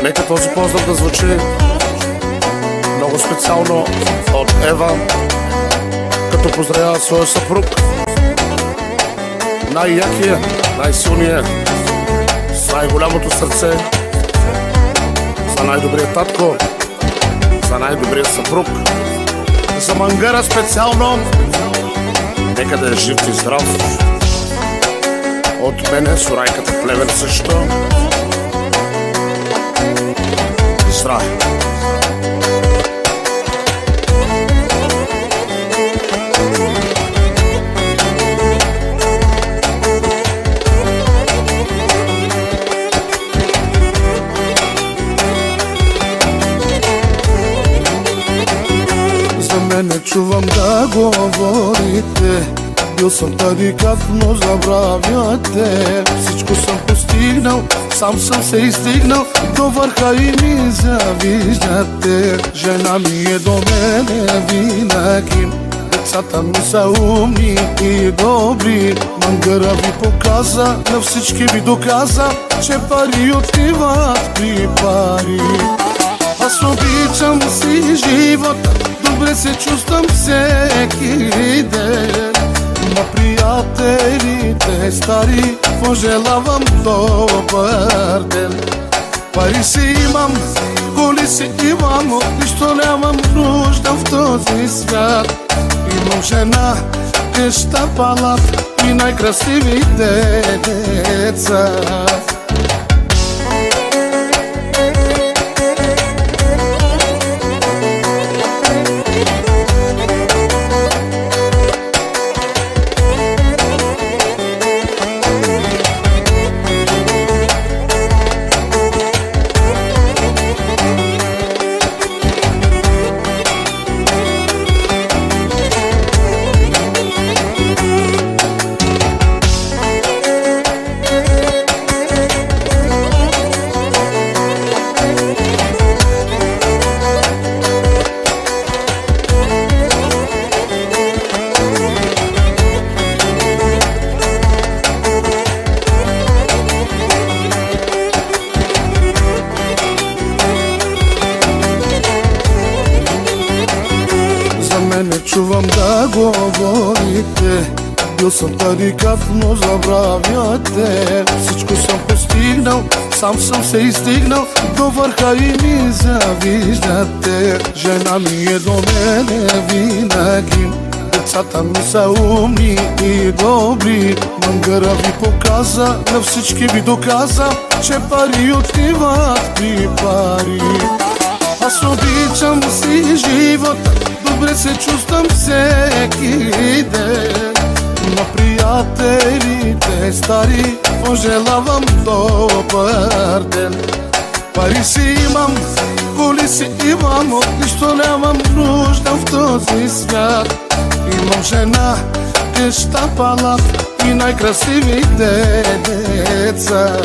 Нека този поздрав да звучи много специално от Ева, като поздравява своя съпруг, най-якия, най-силния, с най-голямото сърце, за най-добрия татко, за най-добрия съпруг, за Мангара специално. Нека да е жив и здрав. От мене Сурайката Плевен също. Здрав! За мене чувам да говорите, бил съм тарикат, но забравяте. Всичко съм постигнал, сам съм се изстигнал до върха и ми завиждате. Жена ми е до мене винаги, децата ми са умни и добри. Мангара ви показа, на всички ви доказа, че пари отиват при пари. Аз обичам си живота, добре се чувствам всеки ден. На приятелите стари пожелавам добър ден. Пари си имам, коли си имам, от нищо нямам нужда в този свят. Имам жена, къща, палат и най-красивите деца. Не чувам да говорите, бил съм тарикат, но забравяте. Всичко съм постигнал, сам съм се изстигнал до върха и ми завиждате. Жена ми е до мене винаги, децата ми са умни и добри. Мангара ви показа, на всички ви доказа, че пари отиват при пари. Аз обичам си живота, добре се чувствам всеки ден. На приятелите стари пожелавам добър ден. Пари си имам, коли си имам, от нищо нямам нужда в този свят. Имам жена, къща, палат и най-красивите деца.